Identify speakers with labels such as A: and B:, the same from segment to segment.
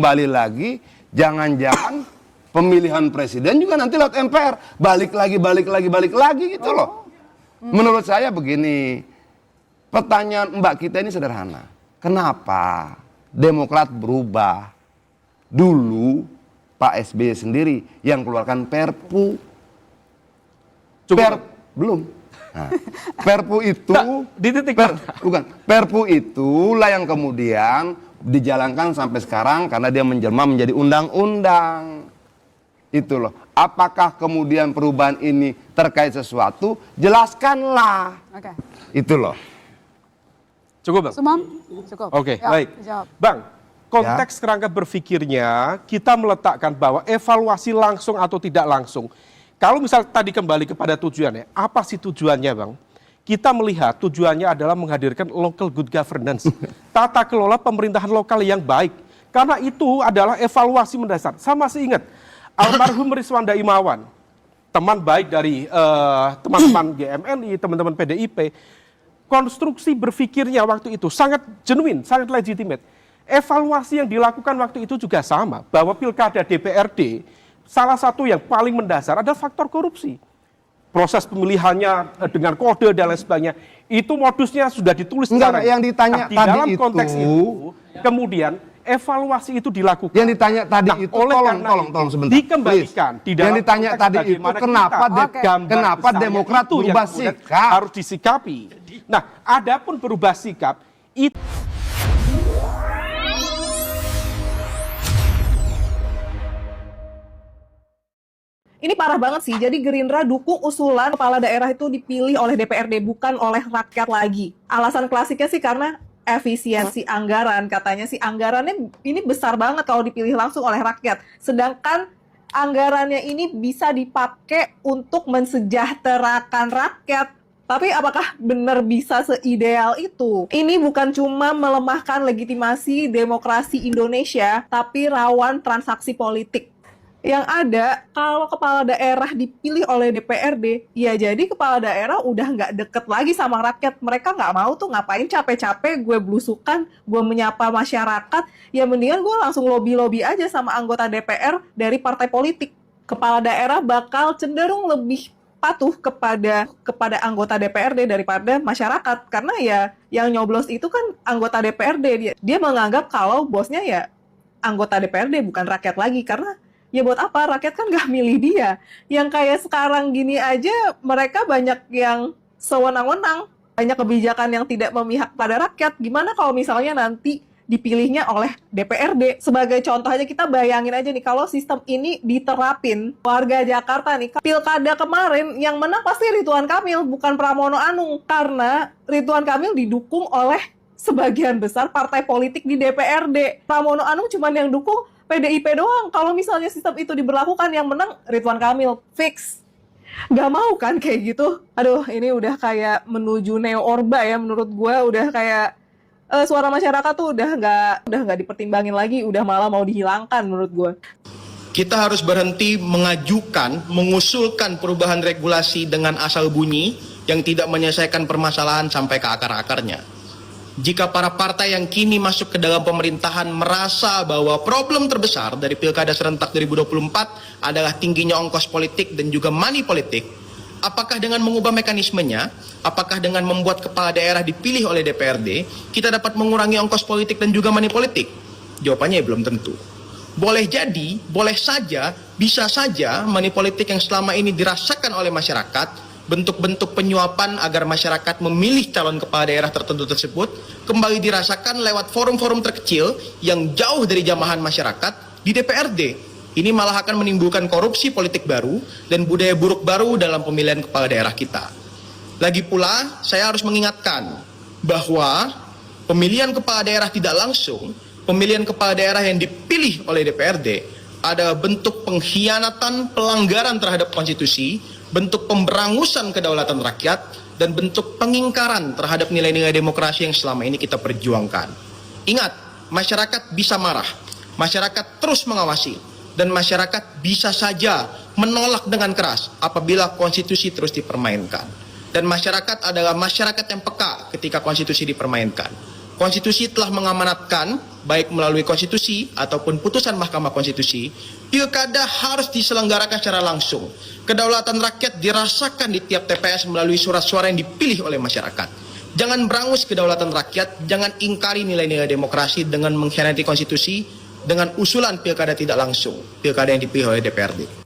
A: Kembali lagi, jangan-jangan pemilihan presiden juga nanti lewat MPR. Balik lagi gitu loh. Menurut saya begini, pertanyaan Mbak kita ini sederhana. Kenapa Demokrat berubah? Dulu Pak SBY sendiri yang keluarkan Perpu. Belum. Nah, Perpu itu Perpu itulah yang kemudian dijalankan sampai sekarang karena dia menjelma menjadi undang-undang. Itu loh. Apakah kemudian perubahan ini terkait sesuatu? Jelaskanlah.
B: Oke.
A: Itu loh.
C: Cukup, Bang?
B: Sumam? Cukup.
C: Oke,
B: Ya,
C: baik.
B: jawab.
C: Bang, konteks kerangka berpikirnya kita meletakkan bahwa evaluasi langsung atau tidak langsung. Kalau misal tadi kembali kepada tujuannya, apa sih tujuannya, Bang? Kita melihat tujuannya adalah menghadirkan local good governance, tata kelola pemerintahan lokal yang baik. Karena itu adalah evaluasi mendasar. Saya masih ingat, almarhum Rizwanda Imawan, teman baik dari teman-teman GMNI, teman-teman PDIP, konstruksi berpikirnya waktu itu sangat genuine, sangat legitimate. Evaluasi yang dilakukan waktu itu juga sama, bahwa pilkada DPRD, salah satu yang paling mendasar adalah faktor korupsi. Proses pemilihannya dengan kode dan lain sebagainya, itu modusnya sudah ditulis.
A: Enggak, yang ditanya
C: di
A: tadi
C: dalam konteks itu, kemudian evaluasi itu dilakukan.
A: Yang ditanya tadi itu, tolong sebentar.
C: Dikembalikan di dalam
A: yang ditanya
C: konteks
A: tadi itu, kenapa Demokrat berubah sikap?
C: Harus disikapi. Nah, adapun berubah sikap itu.
D: Ini parah banget sih. Jadi Gerindra dukung usulan kepala daerah itu dipilih oleh DPRD, bukan oleh rakyat lagi. Alasan klasiknya sih karena efisiensi anggaran. Katanya sih anggarannya ini besar banget kalau dipilih langsung oleh rakyat. Sedangkan anggarannya ini bisa dipakai untuk mensejahterakan rakyat. Tapi apakah benar bisa seideal itu? Ini bukan cuma melemahkan legitimasi demokrasi Indonesia, tapi rawan transaksi politik. Yang ada, kalau kepala daerah dipilih oleh DPRD, ya jadi kepala daerah udah nggak deket lagi sama rakyat. Mereka nggak mau tuh ngapain capek-capek gue belusukan, gue menyapa masyarakat, ya mendingan gue langsung lobby-lobby aja sama anggota DPR dari partai politik. Kepala daerah bakal cenderung lebih patuh kepada anggota DPRD daripada masyarakat. Karena ya yang nyoblos itu kan anggota DPRD. Dia menganggap kalau bosnya ya anggota DPRD, bukan rakyat lagi. Karena ya buat apa? Rakyat kan nggak milih dia. Yang kayak sekarang gini aja, mereka banyak yang sewenang-wenang. Banyak kebijakan yang tidak memihak pada rakyat. Gimana kalau misalnya nanti dipilihnya oleh DPRD? Sebagai contoh aja, kita bayangin aja nih, kalau sistem ini diterapin, warga Jakarta nih, pilkada kemarin, yang menang pasti Ridwan Kamil, bukan Pramono Anung. Karena Ridwan Kamil didukung oleh sebagian besar partai politik di DPRD. Pramono Anung cuma yang dukung PDIP doang. Kalau misalnya sistem itu diberlakukan, yang menang Ridwan Kamil, fix. Gak mau kan kayak gitu? Aduh, ini udah kayak menuju neo-orba ya, menurut gue udah kayak suara masyarakat tuh udah nggak dipertimbangin lagi, udah malah mau dihilangkan menurut gue.
E: Kita harus berhenti mengusulkan perubahan regulasi dengan asal bunyi yang tidak menyelesaikan permasalahan sampai ke akar-akarnya. Jika para partai yang kini masuk ke dalam pemerintahan merasa bahwa problem terbesar dari Pilkada serentak 2024 adalah tingginya ongkos politik dan juga money politik, apakah dengan mengubah mekanismenya, apakah dengan membuat kepala daerah dipilih oleh DPRD, kita dapat mengurangi ongkos politik dan juga money politik? Jawabannya belum tentu. Boleh jadi, boleh saja, bisa saja money politik yang selama ini dirasakan oleh masyarakat, bentuk-bentuk penyuapan agar masyarakat memilih calon kepala daerah tertentu tersebut, kembali dirasakan lewat forum-forum terkecil yang jauh dari jamahan masyarakat di DPRD. Ini malah akan menimbulkan korupsi politik baru dan budaya buruk baru dalam pemilihan kepala daerah kita. Lagi pula, saya harus mengingatkan bahwa pemilihan kepala daerah tidak langsung, pemilihan kepala daerah yang dipilih oleh DPRD adalah bentuk pengkhianatan, pelanggaran terhadap konstitusi, bentuk pemberangusan kedaulatan rakyat, dan bentuk pengingkaran terhadap nilai-nilai demokrasi yang selama ini kita perjuangkan. Ingat, masyarakat bisa marah, masyarakat terus mengawasi, dan masyarakat bisa saja menolak dengan keras apabila konstitusi terus dipermainkan. Dan masyarakat adalah masyarakat yang peka ketika konstitusi dipermainkan. konstitusi telah mengamanatkan, baik melalui konstitusi ataupun putusan Mahkamah Konstitusi, pilkada harus diselenggarakan secara langsung. Kedaulatan rakyat dirasakan di tiap TPS melalui surat suara yang dipilih oleh masyarakat. Jangan berangus kedaulatan rakyat, jangan ingkari nilai-nilai demokrasi dengan mengkhianati konstitusi dengan usulan pilkada tidak langsung, pilkada yang dipilih oleh DPRD.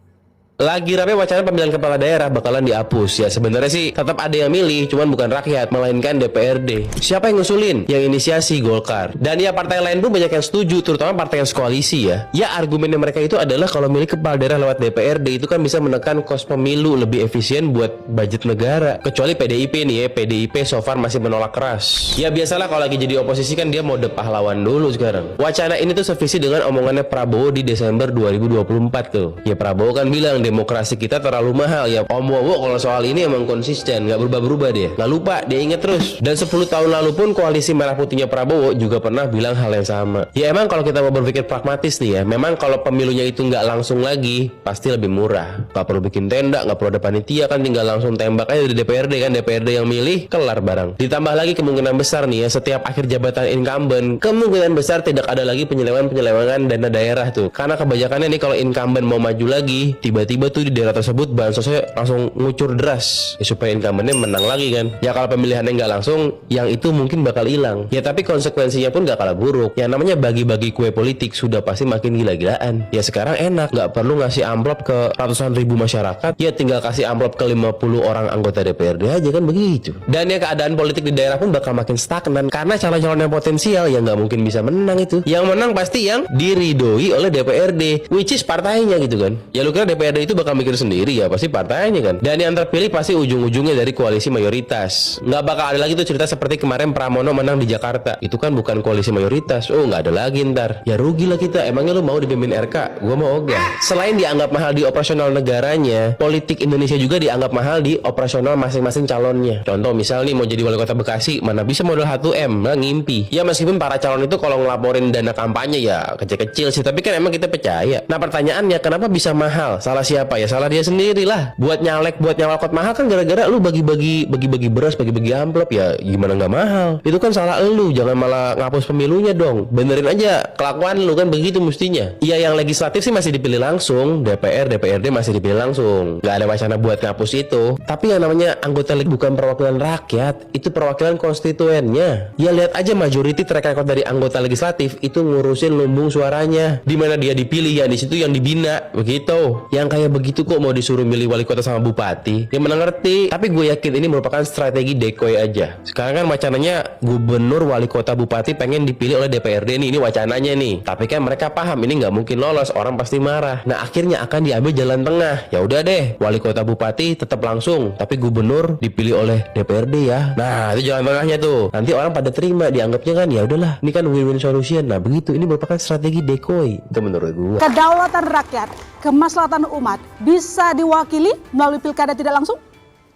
B: Lagi rame wacana pemilihan kepala daerah bakalan dihapus. Ya sebenarnya sih tetap ada yang milih, cuman bukan rakyat, melainkan DPRD. Siapa yang ngusulin? Yang inisiasi Golkar. Dan ya partai lain pun banyak yang setuju, terutama partai yang koalisi ya. Ya argumennya mereka itu adalah kalau milih kepala daerah lewat DPRD itu kan bisa menekan kos pemilu, lebih efisien buat budget negara. Kecuali PDIP nih ya, PDIP so far masih menolak keras. Ya biasalah kalau lagi jadi oposisi kan dia mode pahlawan dulu sekarang. Wacana ini tuh sevisi dengan omongannya Prabowo di Desember 2024 tuh. Ya Prabowo kan bilang demokrasi kita terlalu mahal ya. Om Wowo kalau soal ini emang konsisten, nggak berubah-berubah dia, nggak lupa, dia inget terus. Dan 10 tahun lalu pun koalisi merah putihnya Prabowo juga pernah bilang hal yang sama. Ya emang kalau kita mau berpikir pragmatis nih ya, memang kalau pemilunya itu nggak langsung lagi pasti lebih murah, nggak perlu bikin tenda, nggak perlu ada panitia, kan tinggal langsung tembak aja di DPRD kan, DPRD yang milih kelar barang. Ditambah lagi kemungkinan besar nih ya, setiap akhir jabatan incumbent kemungkinan besar tidak ada lagi penyelewengan dana daerah tuh, karena kebanyakannya nih kalau incumbent mau maju lagi tiba-tiba tuh di daerah tersebut bansosnya langsung ngucur deras ya, supaya incumbentnya menang lagi kan. Ya kalau pemilihannya nggak langsung, yang itu mungkin bakal hilang ya, tapi konsekuensinya pun nggak kalah buruk. Yang namanya bagi-bagi kue politik sudah pasti makin gila-gilaan. Ya sekarang enak, nggak perlu ngasih amplop ke ratusan ribu masyarakat, ya tinggal kasih amplop ke 50 orang anggota DPRD aja kan begitu. Dan ya keadaan politik di daerah pun bakal makin stagnan karena calon-calon yang potensial yang nggak mungkin bisa menang itu. Yang menang pasti yang diridoi oleh DPRD, which is partainya gitu kan. Ya lu kira DPRD itu bakal mikir sendiri? Ya pasti partainya kan. Dan yang terpilih pasti ujung-ujungnya dari koalisi mayoritas. Nggak bakal ada lagi tuh cerita seperti kemarin Pramono menang di Jakarta, itu kan bukan koalisi mayoritas. Oh nggak ada lagi ntar, ya rugi lah kita. Emangnya lu mau dipimpin RK? Gua mau ogah. Selain dianggap mahal di operasional negaranya, politik Indonesia juga dianggap mahal di operasional masing-masing calonnya. Contoh misal nih mau jadi wali kota Bekasi, mana bisa modal 1M, nah ngimpi. Ya meskipun para calon itu kalau ngelaporin dana kampanye ya kecil-kecil sih, tapi kan emang kita percaya. Nah pertanyaannya kenapa bisa mahal? Salah siapa? Ya salah dia sendiri lah. Buat nyalekot mahal kan gara-gara lu bagi-bagi beras, bagi-bagi amplop, ya gimana nggak mahal? Itu kan salah lu, jangan malah ngapus pemilunya dong. Benerin aja kelakuan lu kan begitu mestinya. Iya yang legislatif sih masih dipilih langsung, DPRD masih dipilih langsung. Nggak ada wacana buat ngapus itu. Tapi yang namanya anggota bukan perwakilan rakyat, itu perwakilan konstituennya. Ya lihat aja majority track record dari anggota legislatif itu ngurusin lumbung suaranya. Di mana dia dipilih ya di situ yang dibina begitu. Yang kayak begitu kok mau disuruh milih wali kota sama bupati, ya mana ngerti. Tapi gue yakin ini merupakan strategi decoy aja. Sekarang kan wacananya gubernur, wali kota, bupati pengen dipilih oleh DPRD nih, ini wacananya nih. Tapi kan mereka paham ini nggak mungkin lolos, orang pasti marah. Nah akhirnya akan diambil jalan tengah. Ya udah deh, wali kota, bupati tetap langsung, tapi gubernur dipilih oleh DPRD ya. Nah itu jalan tengahnya tuh. Nanti orang pada terima, dianggapnya kan ya udahlah, ini kan win-win solution. Nah begitu, ini merupakan strategi decoy. Itu menurut gue.
F: Kedaulatan rakyat, kemaslahatan umat bisa diwakili melalui pilkada tidak langsung?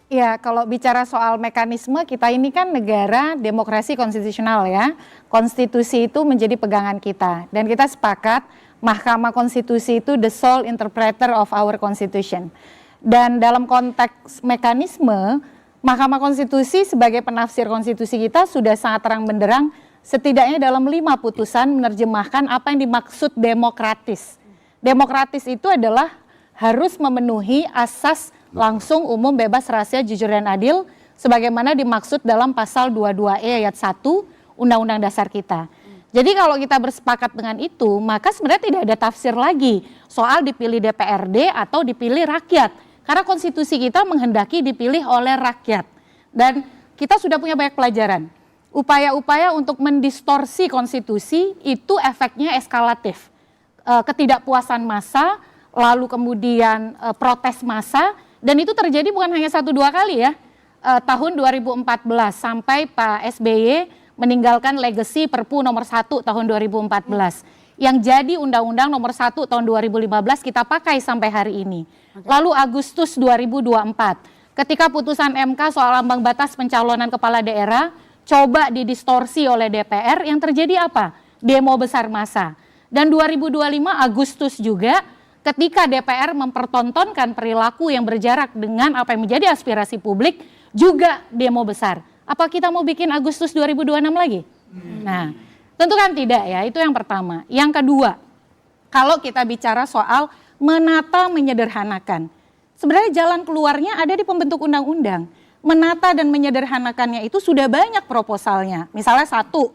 G: Ya, kalau bicara soal mekanisme, kita ini kan negara demokrasi konstitusional ya. Konstitusi itu menjadi pegangan kita. Dan kita sepakat Mahkamah Konstitusi itu the sole interpreter of our constitution. Dan dalam konteks mekanisme, Mahkamah Konstitusi sebagai penafsir konstitusi kita sudah sangat terang benderang setidaknya dalam 5 putusan menerjemahkan apa yang dimaksud demokratis. Demokratis itu adalah harus memenuhi asas langsung, umum, bebas, rahasia, jujur, dan adil sebagaimana dimaksud dalam pasal 22E ayat 1 Undang-Undang Dasar kita. Jadi kalau kita bersepakat dengan itu, maka sebenarnya tidak ada tafsir lagi soal dipilih DPRD atau dipilih rakyat. Karena konstitusi kita menghendaki dipilih oleh rakyat. Dan kita sudah punya banyak pelajaran. Upaya-upaya untuk mendistorsi konstitusi itu efeknya eskalatif. Ketidakpuasan massa, lalu kemudian protes massa, dan itu terjadi bukan hanya 1-2 kali ya. Tahun 2014 sampai Pak SBY meninggalkan legacy Perpu nomor 1 tahun 2014. Yang jadi Undang-Undang nomor 1 tahun 2015 kita pakai sampai hari ini. Lalu Agustus 2024, ketika putusan MK soal ambang batas pencalonan kepala daerah coba didistorsi oleh DPR, yang terjadi apa? Demo besar massa. Dan 2025 Agustus juga, ketika DPR mempertontonkan perilaku yang berjarak dengan apa yang menjadi aspirasi publik, juga demo besar. Apa kita mau bikin Agustus 2026 lagi? Nah, tentu kan tidak ya, itu yang pertama. Yang kedua, kalau kita bicara soal menata menyederhanakan, sebenarnya jalan keluarnya ada di pembentuk undang-undang. Menata dan menyederhanakannya itu sudah banyak proposalnya. Misalnya satu,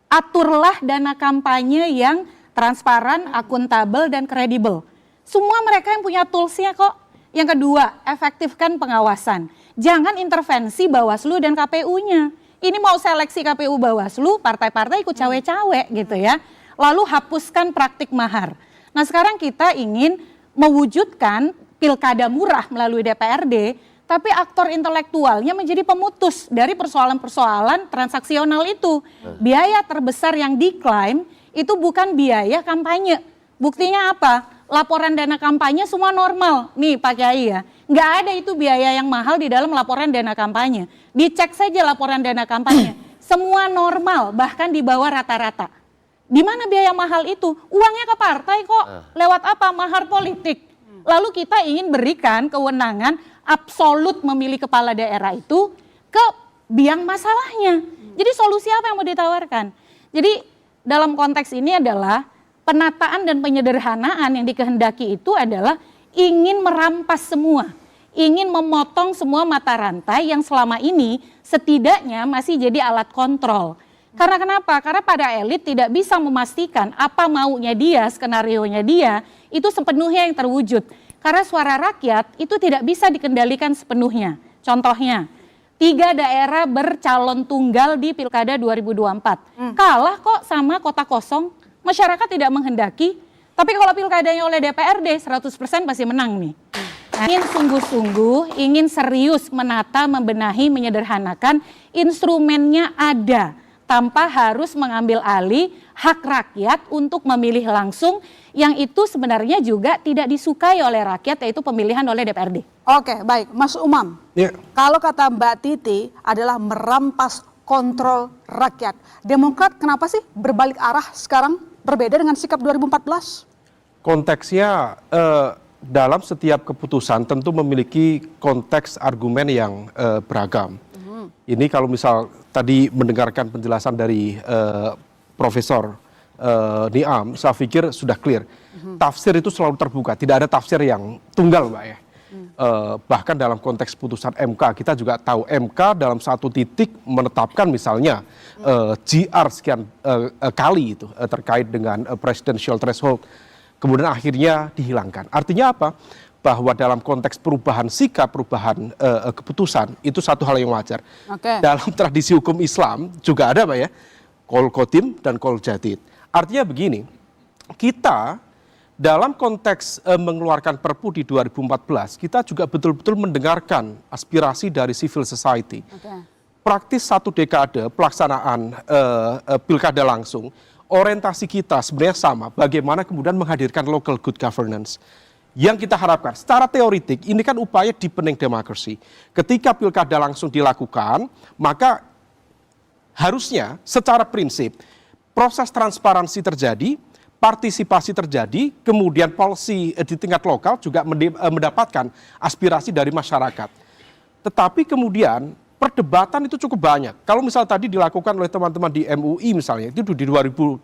G: aturlah dana kampanye yang transparan, akuntabel, dan kredibel. Semua mereka yang punya toolsnya kok. Yang kedua, efektifkan pengawasan. Jangan intervensi Bawaslu dan KPU-nya. Ini mau seleksi KPU Bawaslu, partai-partai ikut cawe-cawe gitu ya. Lalu hapuskan praktik mahar. Nah sekarang kita ingin mewujudkan pilkada murah melalui DPRD, tapi aktor intelektualnya menjadi pemutus dari persoalan-persoalan transaksional itu. Biaya terbesar yang diklaim itu bukan biaya kampanye. Buktinya apa? Laporan dana kampanye semua normal. Nih Pak Kiai ya, nggak ada itu biaya yang mahal di dalam laporan dana kampanye. Dicek saja laporan dana kampanye, semua normal, bahkan di bawah rata-rata. Di mana biaya mahal itu? Uangnya ke partai kok. Lewat apa? Mahar politik. Lalu kita ingin berikan kewenangan absolut memilih kepala daerah itu ke biang masalahnya. Jadi solusi apa yang mau ditawarkan? Jadi dalam konteks ini adalah penataan dan penyederhanaan yang dikehendaki itu adalah ingin merampas semua, ingin memotong semua mata rantai yang selama ini setidaknya masih jadi alat kontrol. Karena kenapa? Karena pada elit tidak bisa memastikan apa maunya dia, skenarionya dia, itu sepenuhnya yang terwujud. Karena suara rakyat itu tidak bisa dikendalikan sepenuhnya. Contohnya, 3 daerah bercalon tunggal di Pilkada 2024. Kalah kok sama kota kosong. Masyarakat tidak menghendaki, tapi kalau pilkadanya oleh DPRD 100% pasti menang nih. Ingin sungguh-sungguh, ingin serius menata, membenahi, menyederhanakan, instrumennya ada tanpa harus mengambil alih hak rakyat untuk memilih langsung yang itu sebenarnya juga tidak disukai oleh rakyat, yaitu pemilihan oleh DPRD.
F: Oke, baik. Mas Umam, kalau kata Mbak Titi adalah merampas kontrol rakyat. Demokrat kenapa sih berbalik arah sekarang? Berbeda dengan sikap 2014?
C: Konteksnya dalam setiap keputusan tentu memiliki konteks argumen yang beragam. Ini kalau misal tadi mendengarkan penjelasan dari Profesor Niam, saya pikir sudah clear. Tafsir itu selalu terbuka, tidak ada tafsir yang tunggal, Mbak ya. Bahkan dalam konteks putusan MK, kita juga tahu MK dalam satu titik menetapkan misalnya GR sekian kali itu terkait dengan presidential threshold, kemudian akhirnya dihilangkan. Artinya apa? Bahwa dalam konteks perubahan sikap, perubahan keputusan, itu satu hal yang wajar. Dalam tradisi hukum Islam juga ada, Pak ya, qol qadim dan qol jadid. Artinya begini, kita dalam konteks mengeluarkan Perpu di 2014, kita juga betul-betul mendengarkan aspirasi dari civil society. Praktis 1 dekade pelaksanaan pilkada langsung, orientasi kita sebenarnya sama, bagaimana kemudian menghadirkan local good governance. Yang kita harapkan, secara teoritik, ini kan upaya deepening democracy. Ketika pilkada langsung dilakukan, maka harusnya secara prinsip, proses transparansi terjadi, partisipasi terjadi, kemudian policy di tingkat lokal juga mendapatkan aspirasi dari masyarakat. Tetapi kemudian perdebatan itu cukup banyak. Kalau misal tadi dilakukan oleh teman-teman di MUI misalnya, itu di 2012.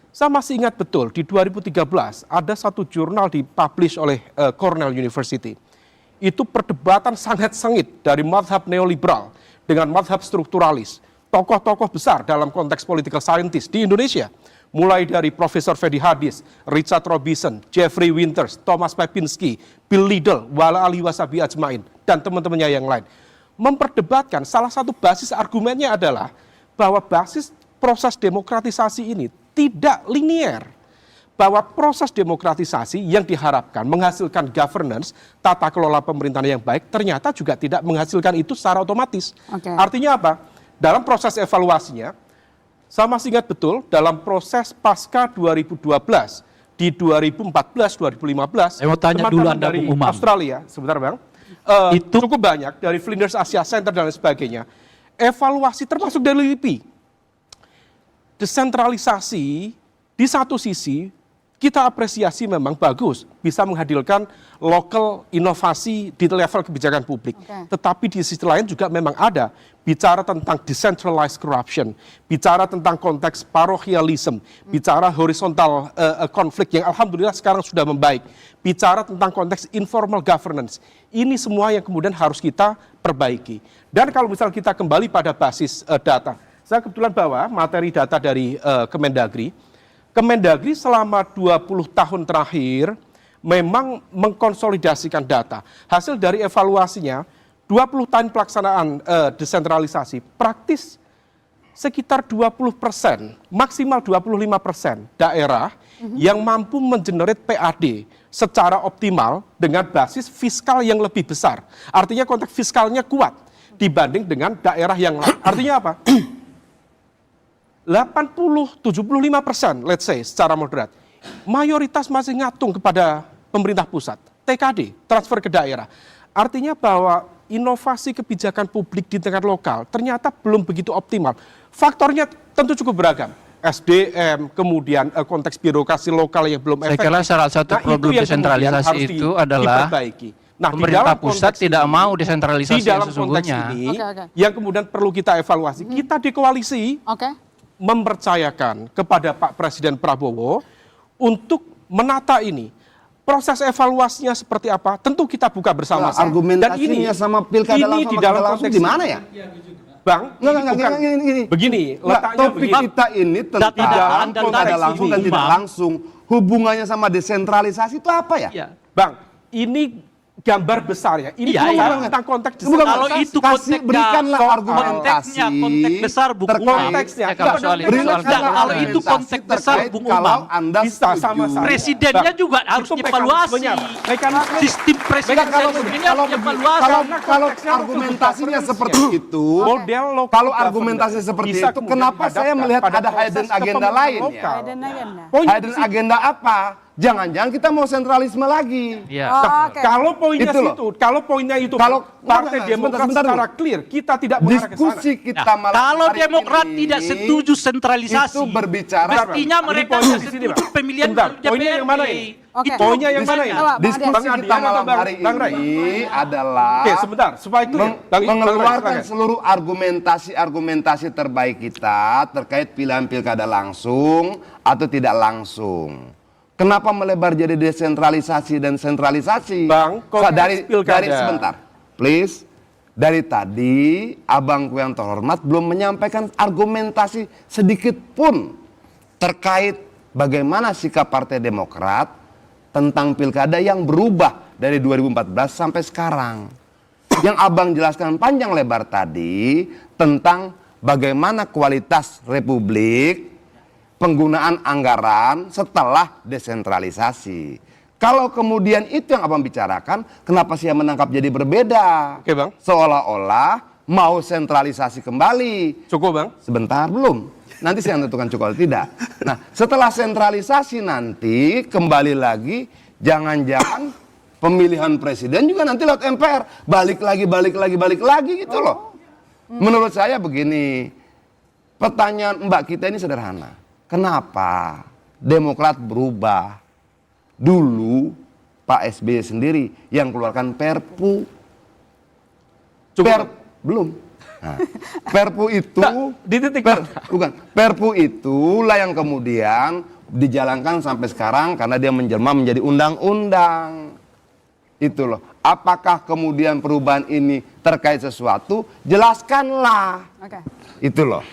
C: Saya masih ingat betul, di 2013 ada satu jurnal dipublish oleh Cornell University. Itu perdebatan sangat sengit dari mazhab neoliberal dengan mazhab strukturalis. Tokoh-tokoh besar dalam konteks political scientist di Indonesia. Mulai dari Profesor Fedi Hadis, Richard Robinson, Jeffrey Winters, Thomas Papinski, Bill Liddell, Wala Ali Wasabi Ajmain, dan teman-temannya yang lain. Memperdebatkan salah satu basis argumennya adalah bahwa basis proses demokratisasi ini tidak linier. Bahwa proses demokratisasi yang diharapkan menghasilkan governance, tata kelola pemerintahan yang baik, ternyata juga tidak menghasilkan itu secara otomatis. Artinya apa? Dalam proses evaluasinya, saya masih ingat betul dalam proses pasca 2012, di 2014-2015,
H: saya mau tanya dulu Anda,
C: dari
H: Bung Umam.
C: Australia, sebentar Bang, itu cukup banyak dari Flinders Asia Center dan lain sebagainya. Evaluasi termasuk dari LIPI. Desentralisasi di satu sisi kita apresiasi memang bagus bisa menghadirkan lokal inovasi di level kebijakan publik. Tetapi di sisi lain juga memang ada bicara tentang decentralized corruption, bicara tentang konteks parochialism, bicara horizontal konflik yang alhamdulillah sekarang sudah membaik, bicara tentang konteks informal governance. Ini semua yang kemudian harus kita perbaiki. Dan kalau misal kita kembali pada basis data, saya kebetulan bawa materi data dari Kemendagri. Kemendagri selama 20 tahun terakhir memang mengkonsolidasikan data. Hasil dari evaluasinya, 20 tahun pelaksanaan desentralisasi, praktis sekitar 20%, maksimal 25% daerah yang mampu mengenerate PAD secara optimal dengan basis fiskal yang lebih besar. Artinya konteks fiskalnya kuat dibanding dengan daerah yang lain. Artinya apa? 80-75%, let's say, secara moderat, mayoritas masih ngatung kepada pemerintah pusat, TKD, transfer ke daerah. Artinya bahwa inovasi kebijakan publik di tingkat lokal ternyata belum begitu optimal. Faktornya tentu cukup beragam. SDM, kemudian konteks birokrasi lokal yang belum efektif.
H: Saya kira salah satu problem desentralisasi itu adalah pemerintah pusat tidak mau desentralisasi yang sesungguhnya.
C: Ini, yang kemudian perlu kita evaluasi. Kita di koalisi mempercayakan kepada Pak Presiden Prabowo untuk menata ini. Proses evaluasinya seperti apa? Tentu kita buka bersama-sama.
A: Argumentasinya sama pilkada langsung
C: di dalam konteks
A: di mana ya?
C: Bang,
A: gini.
C: Begini,
A: letaknya topik begini. Kita ini tentang pilkada langsung dan tidak langsung. Hubungannya sama desentralisasi itu apa ya?
C: Bang, ini gambar besar ya. Ini tentang konteks
H: desentralisasi. Kalau itu
A: berikanlah argumentasi.
H: Konteks besar Bung Umam. Kalau itu konteks besar Bung Umam,
C: bisa sama-sama.
H: Presidennya juga harus dievaluasi. Sistem presidensialisme ini harus dievaluasi.
A: Kalau argumentasinya seperti itu, kalau argumentasi seperti itu, kenapa saya melihat ada hidden agenda lain ya? Hidden agenda apa? Jangan-jangan kita mau sentralisme lagi.
C: Kalau poinnya itu, kalau Partai Demokrat secara clear, kita tidak mengarah ke sana.
A: Diskusi kita malam
H: kalau Demokrat tidak setuju sentralisasi,
A: itu berbicara.
H: Mestinya mereka setuju pemilihan
C: poinnya yang mana ini? Poinnya yang mana ini?
A: Diskusi kita malam hari ini adalah
C: sebentar, supaya clear.
A: Mengeluarkan seluruh argumentasi terbaik kita terkait pilihan pilkada langsung atau tidak langsung. Kenapa melebar jadi desentralisasi dan sentralisasi?
C: Bang,
A: dari sebentar, please. Dari tadi abangku yang terhormat belum menyampaikan argumentasi sedikit pun terkait bagaimana sikap Partai Demokrat tentang pilkada yang berubah dari 2014 sampai sekarang. Yang abang jelaskan panjang lebar tadi tentang bagaimana kualitas republik, penggunaan anggaran setelah desentralisasi. Kalau kemudian itu yang abang bicarakan, kenapa saya menangkap jadi berbeda?
C: Oke, Bang.
A: Seolah-olah mau sentralisasi kembali.
C: Cukup, Bang?
A: Sebentar, belum. Nanti saya tentukan cukup atau tidak. Nah, setelah sentralisasi nanti kembali lagi, jangan-jangan pemilihan presiden juga nanti lewat MPR. Balik lagi gitu loh. Menurut saya begini, pertanyaan Mbak kita ini sederhana. Kenapa Demokrat berubah? Dulu Pak SBY sendiri yang keluarkan Perpu. Belum. Nah, Perpu itu Perpu itulah yang kemudian dijalankan sampai sekarang karena dia menjelma menjadi undang-undang. Itu loh. Apakah kemudian perubahan ini terkait sesuatu? Jelaskanlah. Itu loh.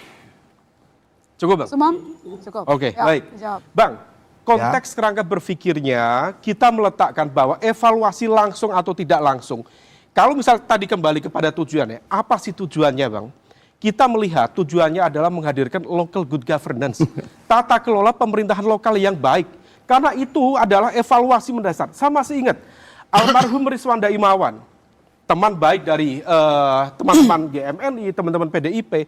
C: Cukup, Bang?
F: Cukup.
C: Oke, baik. Bang, konteks kerangka berpikirnya kita meletakkan bahwa evaluasi langsung atau tidak langsung. Kalau misal tadi kembali kepada tujuannya, apa sih tujuannya, Bang? Kita melihat tujuannya adalah menghadirkan local good governance, tata kelola pemerintahan lokal yang baik. Karena itu adalah evaluasi mendasar. Saya masih ingat, almarhum Rizwanda Imawan, teman baik dari teman-teman GMNI, teman-teman PDIP,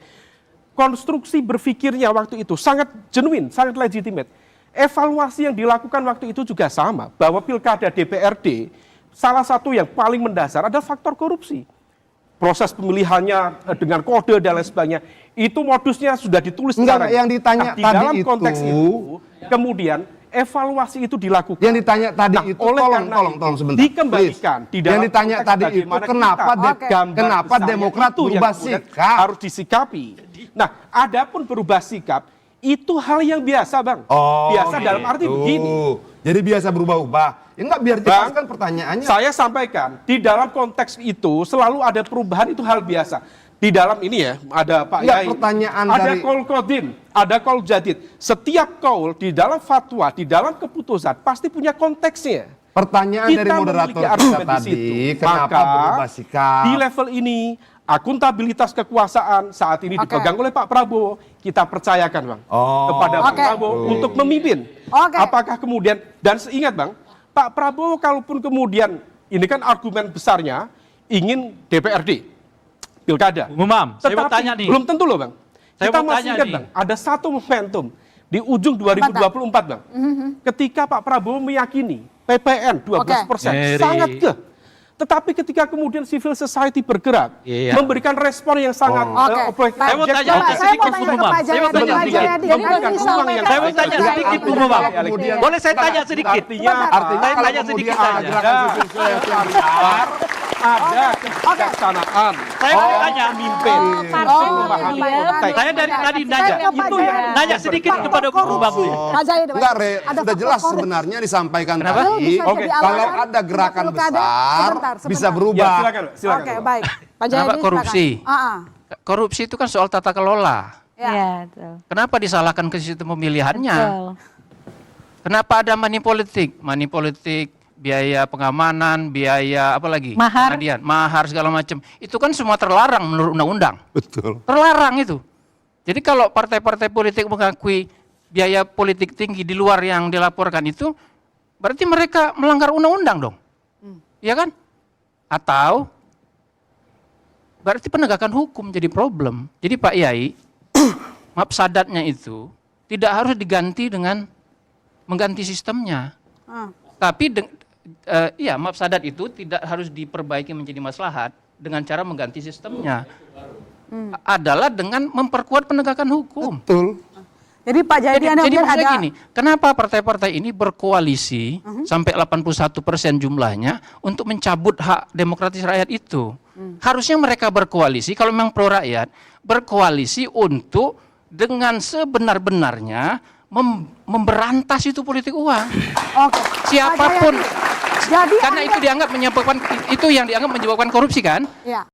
C: konstruksi berpikirnya waktu itu sangat genuine, sangat legitimate. Evaluasi yang dilakukan waktu itu juga sama, bahwa pilkada DPRD, salah satu yang paling mendasar adalah faktor korupsi. Proses pemilihannya dengan kode dan lain sebagainya, itu modusnya sudah ditulis.
A: Enggak, yang ditanya
C: di
A: tadi
C: dalam konteks itu, kemudian evaluasi itu dilakukan.
A: Yang ditanya tadi
C: Nah,
A: itu,
C: oleh karena
A: tolong
C: itu,
A: sebentar.
C: dikembalikan
A: Please.
C: di dalam
A: Yang ditanya
C: konteks
A: tadi itu
C: bagaimana
A: kenapa
C: kita gambar
A: kenapa
C: besarnya
A: Demokrat
C: itu yang
A: berubah
C: kemudian
A: sikap?
C: harus disikapi. Nah, adapun berubah sikap itu hal yang biasa, Bang. Biasa dalam arti begini.
A: Jadi biasa berubah-ubah. Ya enggak, biar jelas kan pertanyaannya.
C: Saya sampaikan, di dalam konteks itu selalu ada perubahan, itu hal biasa. Di dalam ini ya, ada Pak
A: Enggak,
C: Yai,
A: pertanyaan
C: ada
A: dari-
C: qaul qadim, ada qaul jadid. Setiap qaul di dalam fatwa, di dalam keputusan pasti punya konteksnya.
A: Pertanyaan dari
C: Kita
A: moderator
C: memiliki
A: kita
C: argumen di
A: tadi,
C: situ.
A: kenapa
C: Maka,
A: berubah sikap?
C: di level ini, akuntabilitas kekuasaan saat ini dipegang oleh Pak Prabowo, kita percayakan, Bang, kepada Pak Prabowo untuk memimpin. Apakah kemudian, dan seingat, Bang, Pak Prabowo kalaupun kemudian, ini kan argumen besarnya, ingin DPRD, pilkada.
I: Umam, saya mau
C: Tetapi
I: tanya nih.
C: belum tentu loh, Bang.
I: Saya
C: Kita
I: mau
C: masih
I: tanya
C: ingat,
I: nih.
C: Bang, ada satu momentum di ujung 2024, Bang. Ketika Pak Prabowo meyakini PPN 12%,
I: Ngeri.
C: sangat keh. Tetapi ketika kemudian civil society bergerak,
I: Iya.
C: memberikan respon yang sangat objektif,
I: Saya mau tanya
C: objektif,
I: sedikit,
F: saya mau tanya ke
I: Umam.
F: Pak
I: Saya mau
F: Jayadi.
I: tanya
F: Pak
I: sedikit.
F: Jayadi,
C: Memberikan
F: kan
C: ruang
F: disampaikan
C: yang
I: Saya mau
F: Pak
I: tanya
F: Jayadi.
I: sedikit, Bung Umam. Boleh saya tanya sedikit?
C: Artinya,
I: Saya tanya sedikit saja.
C: ada kebijaksanaan.
I: Saya mau tanya.
C: Pemimpin memahami konteks.
I: Saya dari tadi nanya.
C: Itu yang
I: Nanya sedikit kepada Bung Umam.
F: Pak Jayadi,
A: Enggak, Re,
F: ada
A: sudah jelas
F: faktor
A: sebenarnya disampaikan
I: Kenapa?
A: tadi.
F: Bisa
C: Oke,
F: jadi
A: Kalau
F: alasan
A: ada gerakan
F: untuk pilkada.
A: besar,
F: Sebentar.
A: bisa
C: Ya,
A: berubah.
C: silakan.
F: Oke, baik. Pak
H: Kenapa
F: Jayadi,
H: korupsi?
F: silakan.
H: Korupsi itu kan soal tata kelola.
F: Ya.
G: Ya, betul.
H: Kenapa disalahkan ke sistem pemilihannya?
G: Betul.
H: Kenapa ada money politik? Money politik, biaya pengamanan, biaya apa lagi?
G: Mahar.
H: Penadian, mahar segala macam. Itu kan semua terlarang menurut undang-undang.
A: Betul.
H: Terlarang itu. Jadi kalau partai-partai politik mengakui biaya politik tinggi di luar yang dilaporkan itu, berarti mereka melanggar undang-undang dong. Iya kan? Atau berarti penegakan hukum jadi problem. Jadi Pak Yai, mafsadatnya itu tidak harus diganti dengan mengganti sistemnya. Tapi mafsadat itu tidak harus diperbaiki menjadi maslahat dengan cara mengganti sistemnya. Adalah dengan memperkuat penegakan hukum.
A: Betul.
F: Jadi Pak Jayadi, Anda
H: Jadi
F: melihat
H: maksudnya
F: ada
H: gini, kenapa partai-partai ini berkoalisi sampai 81% jumlahnya untuk mencabut hak demokratis rakyat itu? Harusnya mereka berkoalisi, kalau memang pro rakyat, berkoalisi untuk dengan sebenar-benarnya memberantas itu politik uang.
F: Oke.
H: Siapapun.
F: Jadi
H: Karena
F: Anda-
H: itu dianggap menyebabkan, itu yang dianggap menyebabkan korupsi kan?
F: Ya.